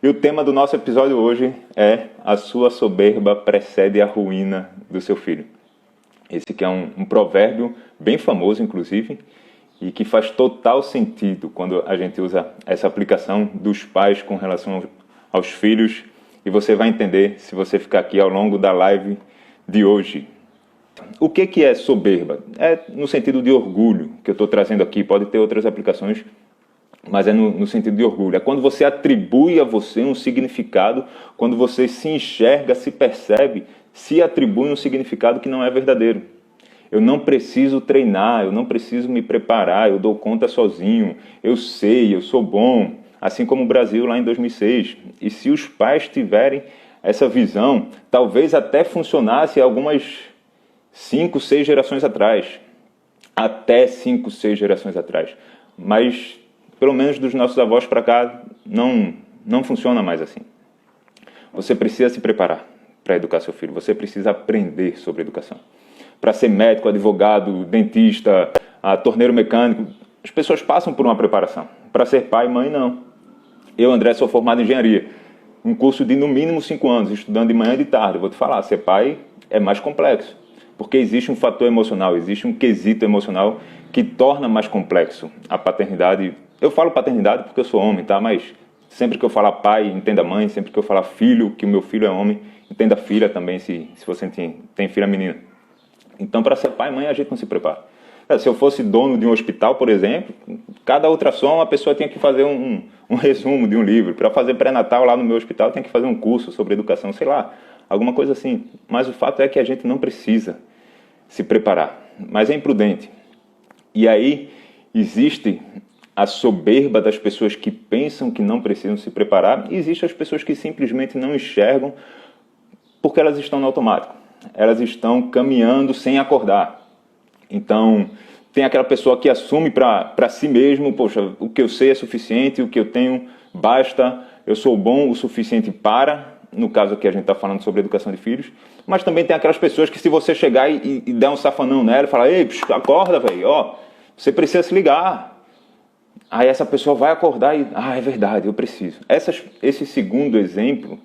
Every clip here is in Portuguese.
E o tema do nosso episódio hoje é: a sua soberba precede a ruína do seu filho. Esse que é um provérbio bem famoso, inclusive, e que faz total sentido quando a gente usa essa aplicação dos pais com relação aos filhos. E você vai entender se você ficar aqui ao longo da live de hoje. O que é soberba? É no sentido de orgulho que eu estou trazendo aqui, pode ter outras aplicações, mas é no sentido de orgulho. É quando você atribui a você um significado, quando você se enxerga, se percebe, se atribui um significado que não é verdadeiro. Eu não preciso treinar, eu não preciso me preparar, eu dou conta sozinho, eu sei, eu sou bom, assim como o Brasil lá em 2006. E se os pais tiverem essa visão, talvez até funcionasse algumas 5, 6 gerações atrás. Até 5, 6 gerações atrás. Mas, pelo menos dos nossos avós para cá, não funciona mais assim. Você precisa se preparar para educar seu filho. Você precisa aprender sobre educação. Para ser médico, advogado, dentista, torneiro mecânico, as pessoas passam por uma preparação. Para ser pai e mãe, não. Eu, André, sou formado em engenharia. Um curso de no mínimo 5 anos, estudando de manhã e de tarde. Eu vou te falar, ser pai é mais complexo. Porque existe um fator emocional, existe um quesito emocional que torna mais complexo a paternidade. Eu falo paternidade porque eu sou homem, tá? Mas sempre que eu falar pai, entenda mãe. Sempre que eu falar filho, que o meu filho é homem, entenda filha também, se você tem filha menina. Então, para ser pai e mãe, a gente não se prepara. Se eu fosse dono de um hospital, por exemplo, cada ultrassom a pessoa tinha que fazer um resumo de um livro. Para fazer pré-natal lá no meu hospital, tinha que fazer um curso sobre educação, sei lá, alguma coisa assim. Mas o fato é que a gente não precisa se preparar, mas é imprudente. E aí existe a soberba das pessoas que pensam que não precisam se preparar, e existe as pessoas que simplesmente não enxergam porque elas estão no automático. Elas estão caminhando sem acordar. Então, tem aquela pessoa que assume para si mesmo: poxa, o que eu sei é suficiente, o que eu tenho basta, eu sou bom o suficiente para... No caso aqui a gente está falando sobre educação de filhos. Mas também tem aquelas pessoas que, se você chegar e der um safanão nela e falar: ei, acorda, velho, ó, você precisa se ligar. Aí essa pessoa vai acordar e... é verdade, eu preciso. Esse segundo exemplo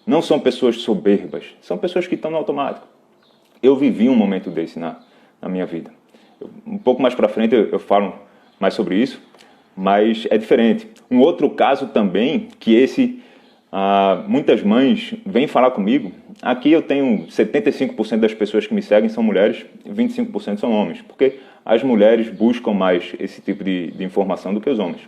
não são pessoas soberbas, são pessoas que estão no automático. Eu vivi um momento desse na minha vida. Um pouco mais para frente eu falo mais sobre isso, mas é diferente. Um outro caso também, que muitas mães vêm falar comigo. Aqui eu tenho 75% das pessoas que me seguem são mulheres, 25% são homens, porque as mulheres buscam mais esse tipo de informação do que os homens,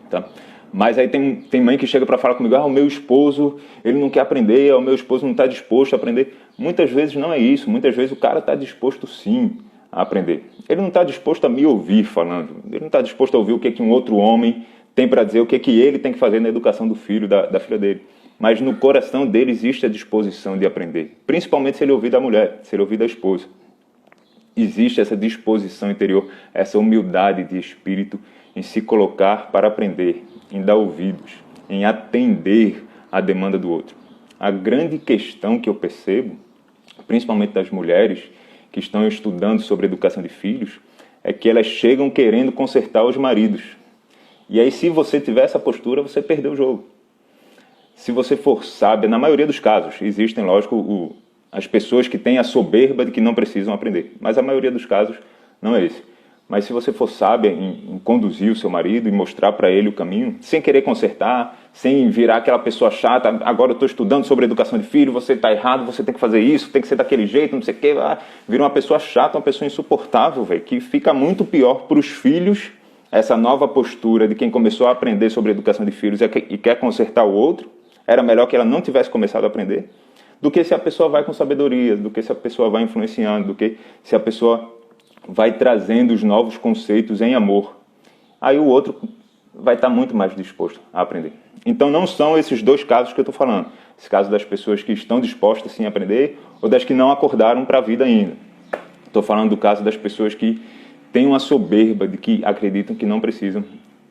tá? Mas aí tem mãe que chega para falar comigo: o meu esposo, ele não quer aprender, o meu esposo não está disposto a aprender. Muitas vezes não é isso, muitas vezes o cara está disposto sim a aprender. Ele não está disposto a me ouvir falando, ele não está disposto a ouvir o que um outro homem tem para dizer, o que ele tem que fazer na educação do filho, da filha dele. Mas no coração dele existe a disposição de aprender, principalmente se ele ouvir da mulher, se ele ouvir da esposa. Existe essa disposição interior, essa humildade de espírito em se colocar para aprender, em dar ouvidos, em atender à demanda do outro. A grande questão que eu percebo, principalmente das mulheres que estão estudando sobre educação de filhos, é que elas chegam querendo consertar os maridos. E aí, se você tiver essa postura, você perdeu o jogo. Se você for sábia, na maioria dos casos, existem, lógico, as pessoas que têm a soberba de que não precisam aprender. Mas a maioria dos casos não é esse. Mas se você for sábia em conduzir o seu marido e mostrar para ele o caminho, sem querer consertar, sem virar aquela pessoa chata: agora eu estou estudando sobre educação de filho, você está errado, você tem que fazer isso, tem que ser daquele jeito, não sei o quê. Vira uma pessoa chata, uma pessoa insuportável, véio, que fica muito pior para os filhos. Essa nova postura de quem começou a aprender sobre educação de filhos e quer consertar o outro, era melhor que ela não tivesse começado a aprender, do que se a pessoa vai com sabedoria, do que se a pessoa vai influenciando, do que se a pessoa vai trazendo os novos conceitos em amor. Aí o outro vai estar muito mais disposto a aprender. Então não são esses dois casos que eu estou falando. Esse caso das pessoas que estão dispostas sim a aprender, ou das que não acordaram para a vida ainda. Estou falando do caso das pessoas que têm uma soberba de que acreditam que não precisam.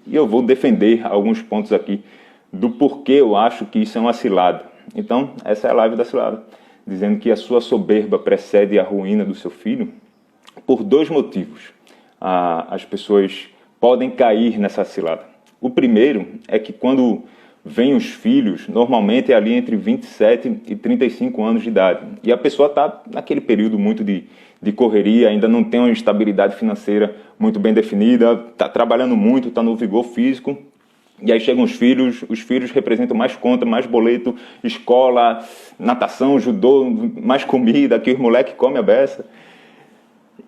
E eu vou defender alguns pontos aqui do porquê eu acho que isso é uma cilada. Então, essa é a live da cilada, dizendo que a sua soberba precede a ruína do seu filho por 2 motivos. As pessoas podem cair nessa cilada. O primeiro é que quando vem os filhos, normalmente é ali entre 27 e 35 anos de idade. E a pessoa está naquele período muito de correria, ainda não tem uma estabilidade financeira muito bem definida, está trabalhando muito, está no vigor físico. E aí chegam os filhos representam mais conta, mais boleto, escola, natação, judô, mais comida, que os moleques comem a beça.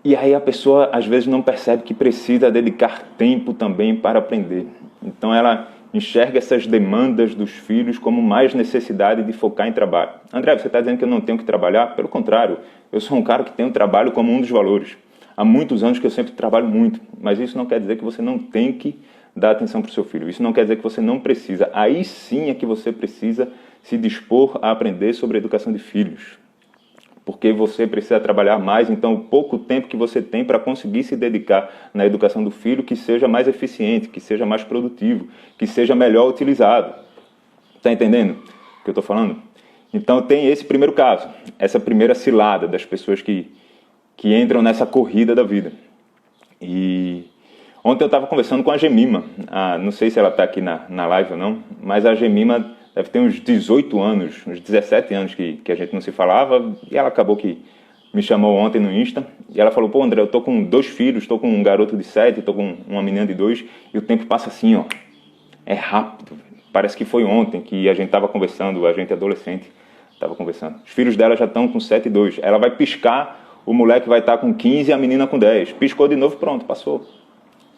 E aí a pessoa às vezes não percebe que precisa dedicar tempo também para aprender. Então ela enxerga essas demandas dos filhos como mais necessidade de focar em trabalho. André, você está dizendo que eu não tenho que trabalhar? Pelo contrário, eu sou um cara que tem o trabalho como um dos valores. Há muitos anos que eu sempre trabalho muito, mas isso não quer dizer que você não tem que dar atenção para o seu filho. Isso não quer dizer que você não precisa. Aí sim é que você precisa se dispor a aprender sobre a educação de filhos. Porque você precisa trabalhar mais, então o pouco tempo que você tem para conseguir se dedicar na educação do filho que seja mais eficiente, que seja mais produtivo, que seja melhor utilizado. Está entendendo o que eu estou falando? Então tem esse primeiro caso, essa primeira cilada das pessoas que entram nessa corrida da vida. E ontem eu estava conversando com a Gemima, não sei se ela está aqui na live ou não, mas a Gemima deve ter uns 18 anos, uns 17 anos que a gente não se falava, e ela acabou que me chamou ontem no Insta, e ela falou, pô André, eu tô com 2 filhos, tô com um garoto de 7, tô com uma menina de 2, e o tempo passa assim, ó, é rápido, parece que foi ontem que a gente estava conversando, a gente adolescente estava conversando. Os filhos dela já estão com 7 e 2, ela vai piscar, o moleque vai estar com 15 e a menina com 10, piscou de novo, pronto, passou.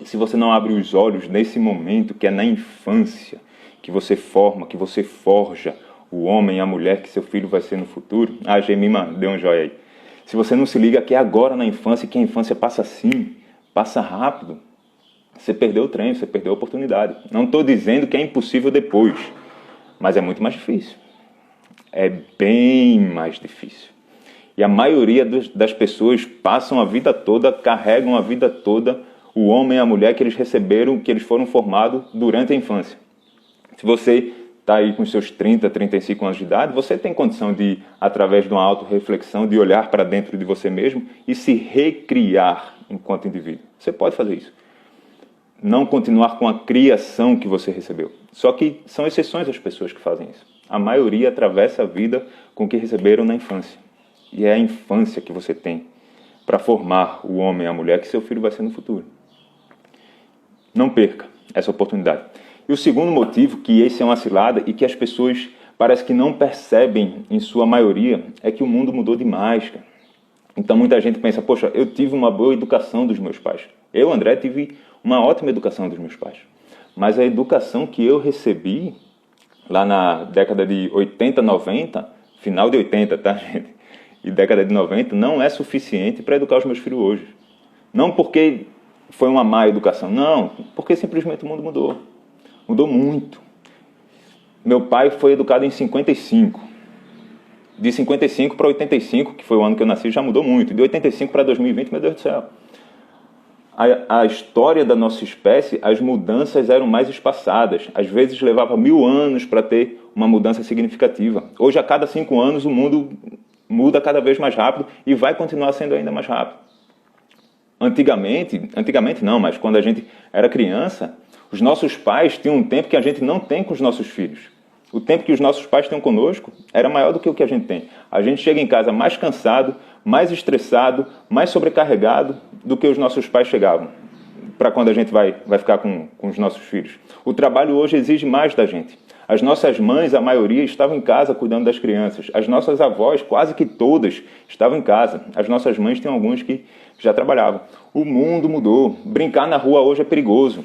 E se você não abre os olhos nesse momento, que é na infância, que você forma, que você forja o homem e a mulher que seu filho vai ser no futuro. A Gemima deu um joia aí. Se você não se liga que é agora na infância, que a infância passa assim, passa rápido, você perdeu o trem, você perdeu a oportunidade. Não estou dizendo que é impossível depois, mas é muito mais difícil. É bem mais difícil. E a maioria das pessoas passam a vida toda, carregam a vida toda o homem e a mulher que eles receberam, que eles foram formados durante a infância. Se você está aí com os seus 30, 35 anos de idade, você tem condição de, através de uma autorreflexão, de olhar para dentro de você mesmo e se recriar enquanto indivíduo. Você pode fazer isso. Não continuar com a criação que você recebeu. Só que são exceções as pessoas que fazem isso. A maioria atravessa a vida com o que receberam na infância. E é a infância que você tem para formar o homem e a mulher que seu filho vai ser no futuro. Não perca essa oportunidade. E o segundo motivo, que esse é uma cilada e que as pessoas parece que não percebem em sua maioria, é que o mundo mudou demais, cara. Então muita gente pensa, poxa, eu tive uma boa educação dos meus pais. Eu, André, tive uma ótima educação dos meus pais. Mas a educação que eu recebi lá na década de 80, 90, final de 80, tá, gente? E década de 90, não é suficiente para educar os meus filhos hoje. Não porque foi uma má educação, não, porque simplesmente o mundo mudou. Mudou muito. Meu pai foi educado em 55. De 55 para 85, que foi o ano que eu nasci, já mudou muito. De 85 para 2020, meu Deus do céu. A história da nossa espécie, as mudanças eram mais espaçadas. Às vezes levava 1000 anos para ter uma mudança significativa. Hoje, a cada 5 anos, o mundo muda cada vez mais rápido e vai continuar sendo ainda mais rápido. Antigamente não, mas quando a gente era criança, os nossos pais tinham um tempo que a gente não tem com os nossos filhos. O tempo que os nossos pais têm conosco era maior do que o que a gente tem. A gente chega em casa mais cansado, mais estressado, mais sobrecarregado do que os nossos pais chegavam, para quando a gente vai ficar com os nossos filhos. O trabalho hoje exige mais da gente. As nossas mães, a maioria, estavam em casa cuidando das crianças. As nossas avós, quase que todas, estavam em casa. As nossas mães têm alguns que já trabalhavam. O mundo mudou. Brincar na rua hoje é perigoso.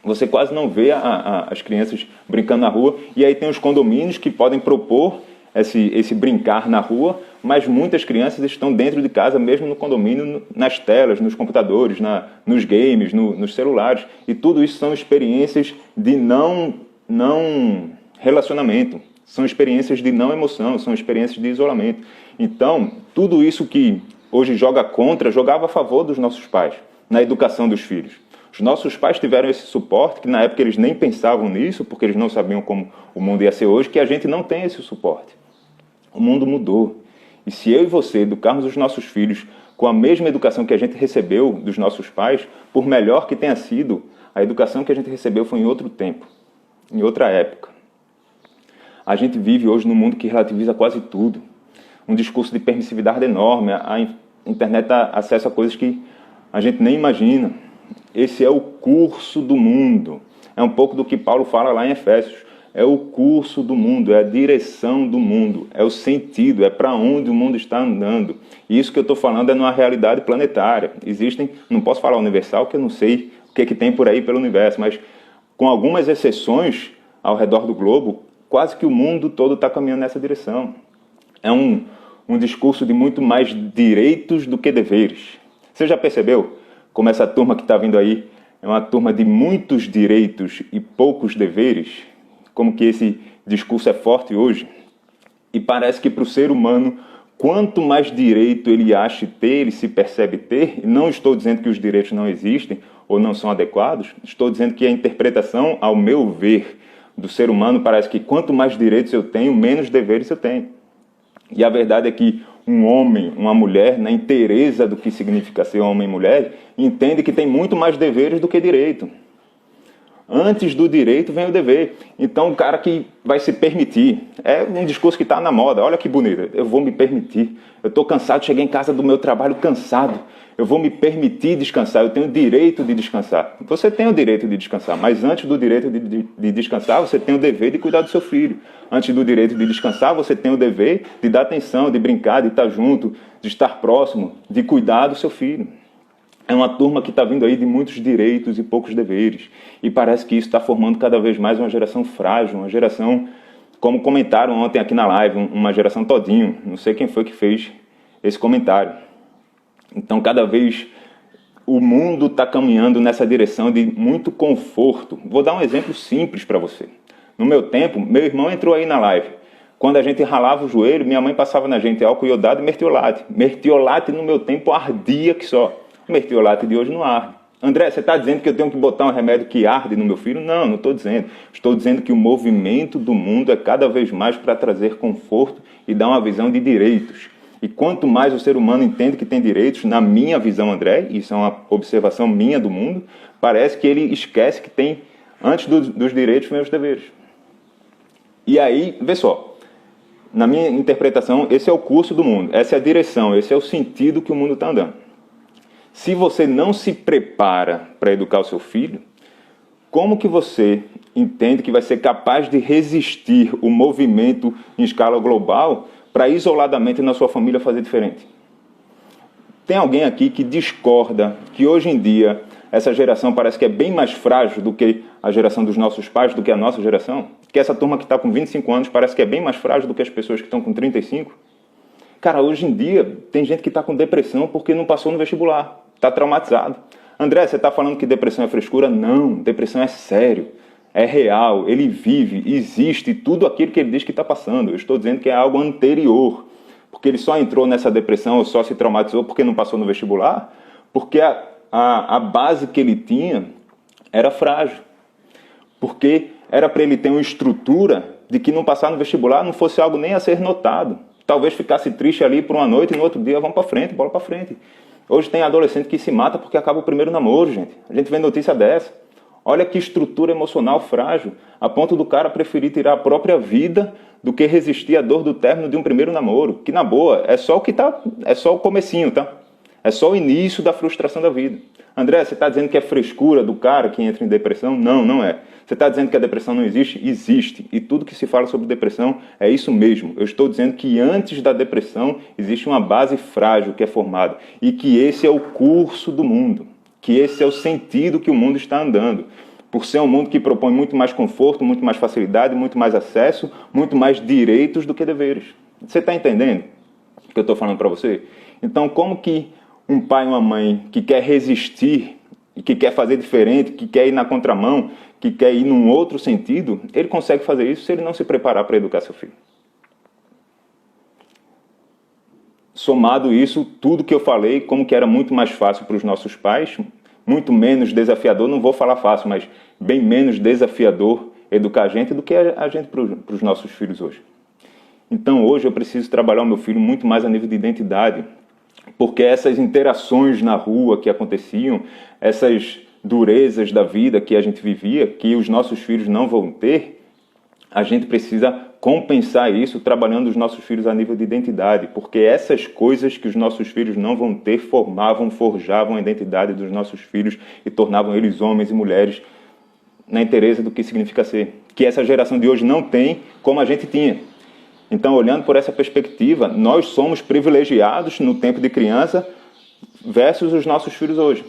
Você quase não vê as crianças brincando na rua. E aí tem os condomínios que podem propor esse brincar na rua, mas muitas crianças estão dentro de casa, mesmo no condomínio, nas telas, nos computadores, nos games, nos celulares. E tudo isso são experiências de não relacionamento. São experiências de não emoção, são experiências de isolamento. Então, tudo isso que hoje joga contra, jogava a favor dos nossos pais, na educação dos filhos. Os nossos pais tiveram esse suporte, que na época eles nem pensavam nisso, porque eles não sabiam como o mundo ia ser hoje, que a gente não tem esse suporte. O mundo mudou. E se eu e você educarmos os nossos filhos com a mesma educação que a gente recebeu dos nossos pais, por melhor que tenha sido, a educação que a gente recebeu foi em outro tempo, em outra época. A gente vive hoje num mundo que relativiza quase tudo. Um discurso de permissividade enorme. A internet dá acesso a coisas que a gente nem imagina. Esse é o curso do mundo. É um pouco do que Paulo fala lá em Efésios. É o curso do mundo, é a direção do mundo, é o sentido, é para onde o mundo está andando. E isso que eu estou falando é numa realidade planetária. Existem, não posso falar universal, porque eu não sei o que tem por aí pelo universo, mas com algumas exceções ao redor do globo, quase que o mundo todo está caminhando nessa direção. É um discurso de muito mais direitos do que deveres. Você já percebeu como essa turma que está vindo aí é uma turma de muitos direitos e poucos deveres? Como que esse discurso é forte hoje? E parece que para o ser humano, quanto mais direito ele acha ter, ele se percebe ter, e não estou dizendo que os direitos não existem ou não são adequados, estou dizendo que a interpretação, ao meu ver, do ser humano parece que quanto mais direitos eu tenho, menos deveres eu tenho. E a verdade é que um homem, uma mulher, na inteireza do que significa ser homem e mulher, entende que tem muito mais deveres do que direito. Antes do direito vem o dever. Então o cara que vai se permitir, é um discurso que está na moda, olha que bonito, eu vou me permitir. Eu estou cansado, cheguei em casa do meu trabalho cansado, eu vou me permitir descansar, eu tenho o direito de descansar. Você tem o direito de descansar, mas antes do direito de descansar, você tem o dever de cuidar do seu filho. Antes do direito de descansar, você tem o dever de dar atenção, de brincar, de estar junto, de estar próximo, de cuidar do seu filho. É uma turma que está vindo aí de muitos direitos e poucos deveres. E parece que isso está formando cada vez mais uma geração frágil, uma geração, como comentaram ontem aqui na live, uma geração todinho. Não sei quem foi que fez esse comentário. Então, cada vez o mundo está caminhando nessa direção de muito conforto. Vou dar um exemplo simples para você. No meu tempo, meu irmão entrou aí na live. Quando a gente ralava o joelho, minha mãe passava na gente álcool iodado e mertiolate. Mertiolate no meu tempo ardia que só. O mertiolate de hoje não arde. André, você está dizendo que eu tenho que botar um remédio que arde no meu filho? Não, não estou dizendo. Estou dizendo que o movimento do mundo é cada vez mais para trazer conforto e dar uma visão de direitos. E quanto mais o ser humano entende que tem direitos, na minha visão, André, isso é uma observação minha do mundo, parece que ele esquece que tem, antes dos direitos, vem os deveres. E aí, vê só, na minha interpretação, esse é o curso do mundo, essa é a direção, esse é o sentido que o mundo está andando. Se você não se prepara para educar o seu filho, como que você entende que vai ser capaz de resistir o movimento em escala global para isoladamente na sua família fazer diferente? Tem alguém aqui que discorda que hoje em dia essa geração parece que é bem mais frágil do que a geração dos nossos pais, do que a nossa geração? Que essa turma que está com 25 anos parece que é bem mais frágil do que as pessoas que estão com 35? Cara, hoje em dia tem gente que está com depressão porque não passou no vestibular. Está traumatizado. André, você está falando que depressão é frescura? Não, depressão é sério, é real, ele vive, existe tudo aquilo que ele diz que está passando. Eu estou dizendo que é algo anterior, porque ele só entrou nessa depressão ou só se traumatizou porque não passou no vestibular, porque a base que ele tinha era frágil, porque era para ele ter uma estrutura de que não passar no vestibular não fosse algo nem a ser notado. Talvez ficasse triste ali por uma noite e no outro dia vamos para frente, bola para frente. Hoje tem adolescente que se mata porque acaba o primeiro namoro, gente. A gente vê notícia dessa. Olha que estrutura emocional frágil, a ponto do cara preferir tirar a própria vida do que resistir à dor do término de um primeiro namoro. Que, na boa, é só o comecinho, tá? É só o início da frustração da vida. André, você está dizendo que é frescura do cara que entra em depressão? Não, não é. Você está dizendo que a depressão não existe? Existe. E tudo que se fala sobre depressão é isso mesmo. Eu estou dizendo que antes da depressão existe uma base frágil que é formada. E que esse é o curso do mundo. Que esse é o sentido que o mundo está andando. Por ser um mundo que propõe muito mais conforto, muito mais facilidade, muito mais acesso, muito mais direitos do que deveres. Você está entendendo o que eu estou falando para você? Então, como que um pai e uma mãe que quer resistir, que quer fazer diferente, que quer ir na contramão, que quer ir num outro sentido, ele consegue fazer isso se ele não se preparar para educar seu filho? Somado isso, tudo que eu falei, como que era muito mais fácil para os nossos pais, muito menos desafiador, não vou falar fácil, mas bem menos desafiador educar a gente do que a gente para os nossos filhos hoje. Então hoje eu preciso trabalhar o meu filho muito mais a nível de identidade, porque essas interações na rua que aconteciam, essas durezas da vida que a gente vivia, que os nossos filhos não vão ter, a gente precisa compensar isso trabalhando os nossos filhos a nível de identidade, porque essas coisas que os nossos filhos não vão ter forjavam a identidade dos nossos filhos e tornavam eles homens e mulheres na inteireza do que significa ser, que essa geração de hoje não tem como a gente tinha. Então, olhando por essa perspectiva, nós somos privilegiados no tempo de criança versus os nossos filhos hoje.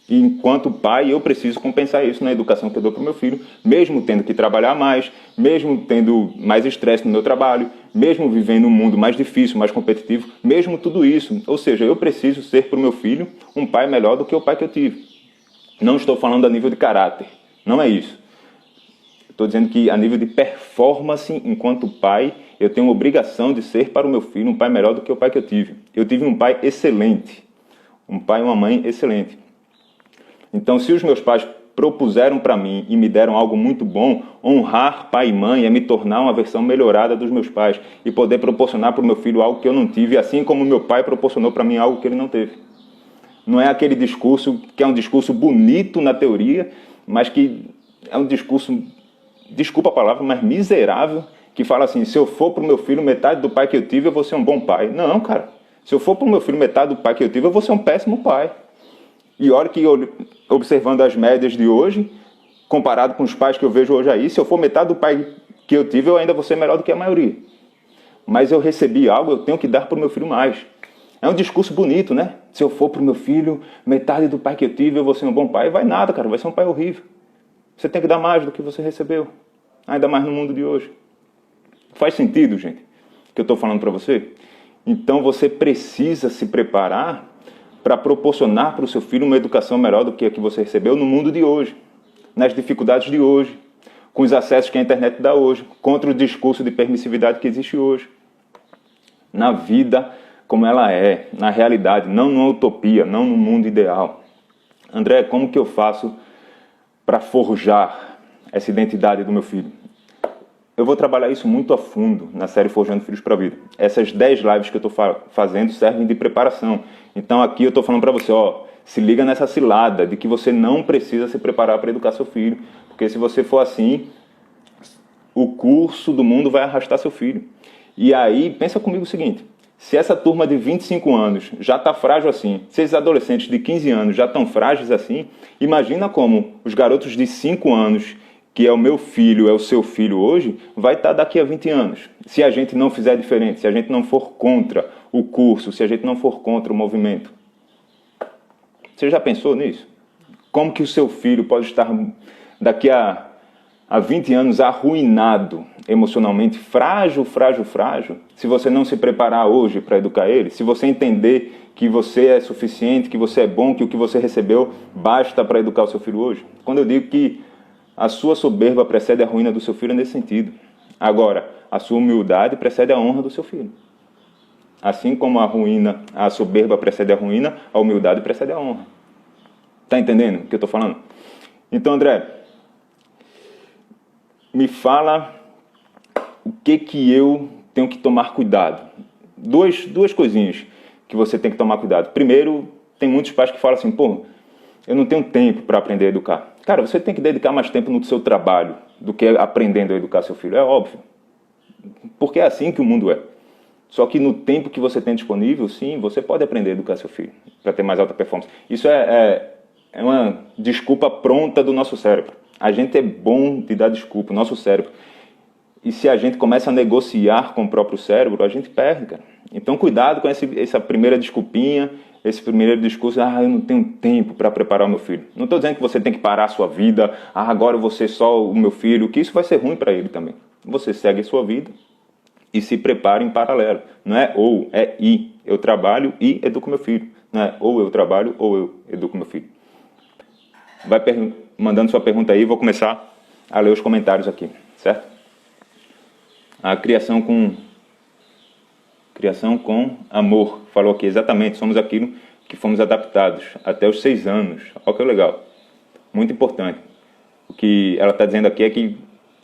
E enquanto pai, eu preciso compensar isso na educação que eu dou para o meu filho, mesmo tendo que trabalhar mais, mesmo tendo mais estresse no meu trabalho, mesmo vivendo um mundo mais difícil, mais competitivo, mesmo tudo isso. Ou seja, eu preciso ser para o meu filho um pai melhor do que o pai que eu tive. Não estou falando a nível de caráter, não é isso. Estou dizendo que a nível de performance, enquanto pai, eu tenho a obrigação de ser para o meu filho um pai melhor do que o pai que eu tive. Eu tive um pai excelente, um pai e uma mãe excelente. Então, se os meus pais propuseram para mim e me deram algo muito bom, honrar pai e mãe é me tornar uma versão melhorada dos meus pais e poder proporcionar para o meu filho algo que eu não tive, assim como meu pai proporcionou para mim algo que ele não teve. Não é aquele discurso que é um discurso bonito na teoria, mas que é um discurso, desculpa a palavra, mas miserável, que fala assim, se eu for para o meu filho metade do pai que eu tive, eu vou ser um bom pai. Não, cara. Se eu for para o meu filho metade do pai que eu tive, eu vou ser um péssimo pai. E olha que, observando as médias de hoje, comparado com os pais que eu vejo hoje aí, se eu for metade do pai que eu tive, eu ainda vou ser melhor do que a maioria. Mas eu recebi algo, eu tenho que dar para o meu filho mais. É um discurso bonito, né? Se eu for para o meu filho metade do pai que eu tive, eu vou ser um bom pai. Vai nada, cara, vai ser um pai horrível. Você tem que dar mais do que você recebeu. Ainda mais no mundo de hoje. Faz sentido, gente, o que eu estou falando para você? Então você precisa se preparar para proporcionar para o seu filho uma educação melhor do que a que você recebeu no mundo de hoje, nas dificuldades de hoje, com os acessos que a internet dá hoje, contra o discurso de permissividade que existe hoje. Na vida como ela é, na realidade, não numa utopia, não no mundo ideal. André, como que eu faço para forjar essa identidade do meu filho? Eu vou trabalhar isso muito a fundo na série Forjando Filhos para a Vida. Essas 10 lives que eu estou fazendo servem de preparação. Então aqui eu estou falando para você, ó, se liga nessa cilada de que você não precisa se preparar para educar seu filho. Porque se você for assim, o curso do mundo vai arrastar seu filho. E aí, pensa comigo o seguinte, se essa turma de 25 anos já está frágil assim, se esses adolescentes de 15 anos já estão frágeis assim, imagina como os garotos de 5 anos, que é o meu filho, é o seu filho hoje, vai estar daqui a 20 anos. Se a gente não fizer diferente, se a gente não for contra o curso, se a gente não for contra o movimento. Você já pensou nisso? Como que o seu filho pode estar daqui a 20 anos arruinado emocionalmente, frágil, se você não se preparar hoje para educar ele, se você entender que você é suficiente, que você é bom, que o que você recebeu basta para educar o seu filho hoje? Quando eu digo que a sua soberba precede a ruína do seu filho, é nesse sentido. Agora, a sua humildade precede a honra do seu filho. Assim como a soberba precede a ruína, a humildade precede a honra. Está entendendo o que eu estou falando? Então, André, me fala o que eu tenho que tomar cuidado. Duas coisinhas que você tem que tomar cuidado. Primeiro, tem muitos pais que falam assim, pô, eu não tenho tempo para aprender a educar. Cara, você tem que dedicar mais tempo no seu trabalho do que aprendendo a educar seu filho. É óbvio. Porque é assim que o mundo é. Só que no tempo que você tem disponível, sim, você pode aprender a educar seu filho para ter mais alta performance. Isso é uma desculpa pronta do nosso cérebro. A gente é bom de dar desculpa, o nosso cérebro. E se a gente começa a negociar com o próprio cérebro, a gente perde, cara. Então cuidado com essa primeira desculpinha, esse primeiro discurso, eu não tenho tempo para preparar o meu filho. Não estou dizendo que você tem que parar a sua vida, agora eu vou ser só o meu filho, que isso vai ser ruim para ele também. Você segue a sua vida e se prepara em paralelo. Não é ou, é e. Eu trabalho e educo meu filho. Não é ou eu trabalho ou eu educo meu filho. Vai mandando sua pergunta aí, vou começar a ler os comentários aqui, certo? A criação com amor, falou aqui, exatamente, somos aquilo que fomos adaptados até os 6 anos. Olha que legal, muito importante. O que ela está dizendo aqui é que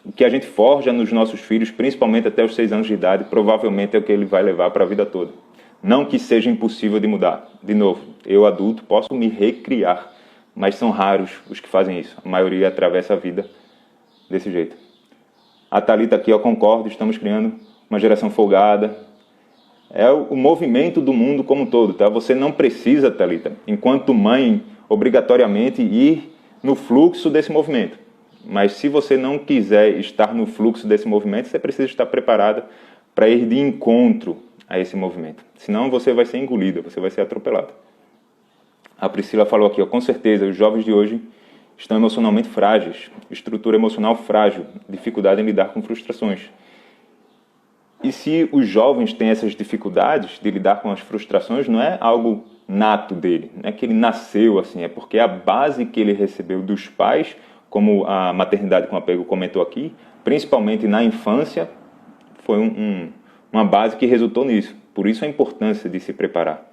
o que a gente forja nos nossos filhos, principalmente até os 6 anos de idade, provavelmente é o que ele vai levar para a vida toda. Não que seja impossível de mudar. De novo, eu adulto posso me recriar, mas são raros os que fazem isso. A maioria atravessa a vida desse jeito. A Thalita aqui, eu concordo, estamos criando uma geração folgada. É o movimento do mundo como um todo, tá? Você não precisa, Thalita, enquanto mãe, obrigatoriamente ir no fluxo desse movimento. Mas se você não quiser estar no fluxo desse movimento, você precisa estar preparada para ir de encontro a esse movimento. Senão você vai ser engolida, você vai ser atropelada. A Priscila falou aqui, ó, com certeza, os jovens de hoje estão emocionalmente frágeis, estrutura emocional frágil, dificuldade em lidar com frustrações. E se os jovens têm essas dificuldades de lidar com as frustrações, não é algo nato dele, não é que ele nasceu assim, é porque a base que ele recebeu dos pais, como a maternidade com apego comentou aqui, principalmente na infância, foi uma base que resultou nisso. Por isso a importância de se preparar.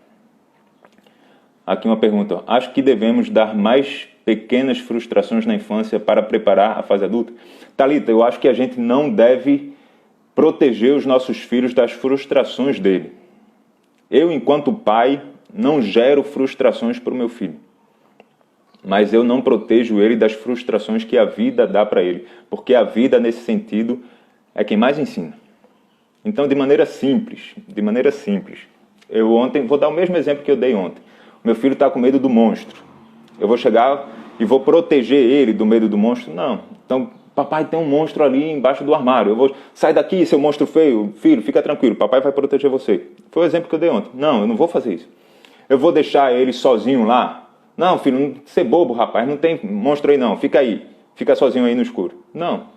Aqui uma pergunta. Acho que devemos dar mais pequenas frustrações na infância para preparar a fase adulta? Thalita, eu acho que a gente não deve proteger os nossos filhos das frustrações dele. Eu, enquanto pai, não gero frustrações para o meu filho. Mas eu não protejo ele das frustrações que a vida dá para ele. Porque a vida, nesse sentido, é quem mais ensina. Então, de maneira simples, eu ontem, vou dar o mesmo exemplo que eu dei ontem. Meu filho está com medo do monstro. Eu vou chegar e vou proteger ele do medo do monstro? Não. Então, papai, tem um monstro ali embaixo do armário. Eu vou, sai daqui, seu monstro feio. Filho, fica tranquilo, papai vai proteger você. Foi o exemplo que eu dei ontem. Não, eu não vou fazer isso. Eu vou deixar ele sozinho lá? Não, filho, não ser bobo, rapaz. Não tem monstro aí não. Fica aí. Fica sozinho aí no escuro. Não.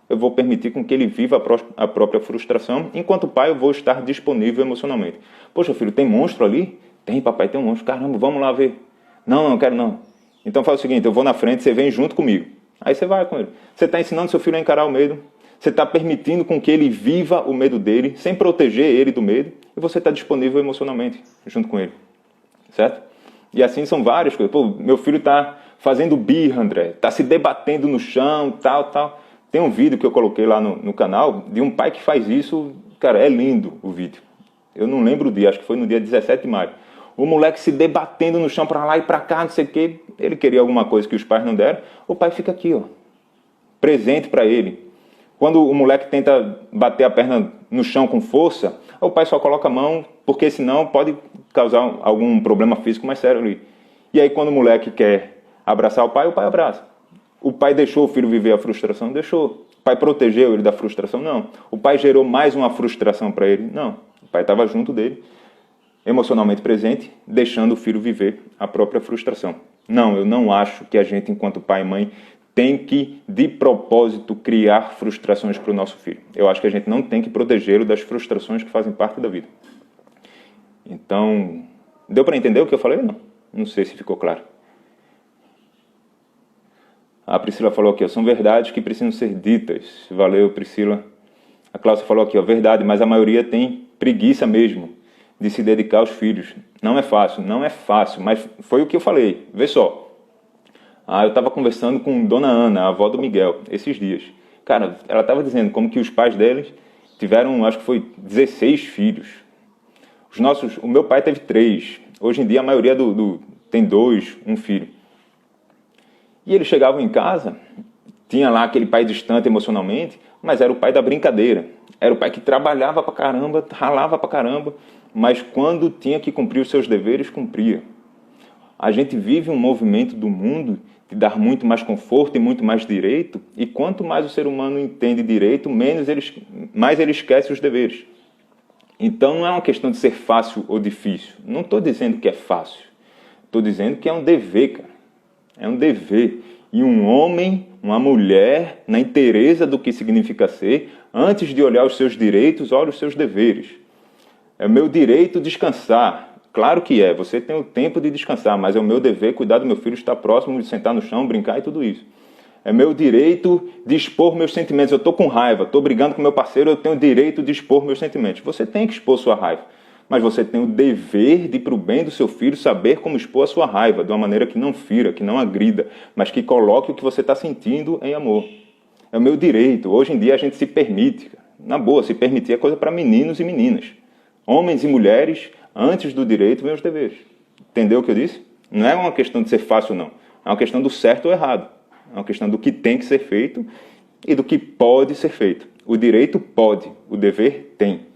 Eu vou permitir com que ele viva a própria frustração. Enquanto pai, eu vou estar disponível emocionalmente. Poxa, filho, tem monstro ali? Tem, papai, tem um monstro. Caramba, vamos lá ver. Não, não quero não. Então faz o seguinte, eu vou na frente, você vem junto comigo. Aí você vai com ele. Você está ensinando seu filho a encarar o medo. Você está permitindo com que ele viva o medo dele, sem proteger ele do medo. E você está disponível emocionalmente junto com ele. Certo? E assim são várias coisas. Pô, meu filho está fazendo birra, André. Está se debatendo no chão, tal. Tem um vídeo que eu coloquei lá no canal de um pai que faz isso. Cara, é lindo o vídeo. Eu não lembro o dia, acho que foi no dia 17 de maio. O moleque se debatendo no chão para lá e para cá, não sei o quê. Ele queria alguma coisa que os pais não deram. O pai fica aqui, ó, presente para ele. Quando o moleque tenta bater a perna no chão com força, o pai só coloca a mão, porque senão pode causar algum problema físico mais sério ali. E aí quando o moleque quer abraçar o pai abraça. O pai deixou o filho viver a frustração? Deixou. O pai protegeu ele da frustração? Não. O pai gerou mais uma frustração para ele? Não. O pai estava junto dele, emocionalmente presente, deixando o filho viver a própria frustração. Não, eu não acho que a gente, enquanto pai e mãe, tem que, de propósito, criar frustrações para o nosso filho. Eu acho que a gente não tem que protegê-lo das frustrações que fazem parte da vida. Então, deu para entender o que eu falei? Não. Não sei se ficou claro. A Priscila falou aqui, ó, são verdades que precisam ser ditas. Valeu, Priscila. A Cláudia falou aqui, ó, verdade, mas a maioria tem preguiça mesmo de se dedicar aos filhos. Não é fácil, mas foi o que eu falei. Vê só. Eu estava conversando com Dona Ana, a avó do Miguel, esses dias. Cara, ela estava dizendo como que os pais deles tiveram, acho que foi 16 filhos. O meu pai teve 3. Hoje em dia a maioria tem 2, um filho. E eles chegavam em casa, tinha lá aquele pai distante emocionalmente, mas era o pai da brincadeira. Era o pai que trabalhava pra caramba, ralava pra caramba, mas quando tinha que cumprir os seus deveres, cumpria. A gente vive um movimento do mundo de dar muito mais conforto e muito mais direito, e quanto mais o ser humano entende direito, mais ele esquece os deveres. Então não é uma questão de ser fácil ou difícil. Não estou dizendo que é fácil. Estou dizendo que é um dever, cara. É um dever. E um homem, uma mulher, na inteireza do que significa ser, antes de olhar os seus direitos, olha os seus deveres. É o meu direito descansar. Claro que é, você tem o tempo de descansar, mas é o meu dever cuidar do meu filho, estar próximo, de sentar no chão, brincar e tudo isso. É meu direito de expor meus sentimentos. Eu estou com raiva, estou brigando com meu parceiro, eu tenho o direito de expor meus sentimentos. Você tem que expor sua raiva, mas você tem o dever de, para o bem do seu filho, saber como expor a sua raiva, de uma maneira que não fira, que não agrida, mas que coloque o que você está sentindo em amor. É o meu direito. Hoje em dia a gente se permite, na boa, se permitir é coisa para meninos e meninas. Homens e mulheres, antes do direito, vem os deveres. Entendeu o que eu disse? Não é uma questão de ser fácil, não. É uma questão do certo ou errado. É uma questão do que tem que ser feito e do que pode ser feito. O direito pode, o dever tem.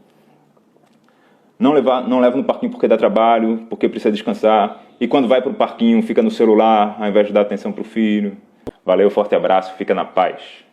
Não leva no parquinho porque dá trabalho, porque precisa descansar. E quando vai para o parquinho, fica no celular, ao invés de dar atenção para o filho. Valeu, forte abraço, fica na paz.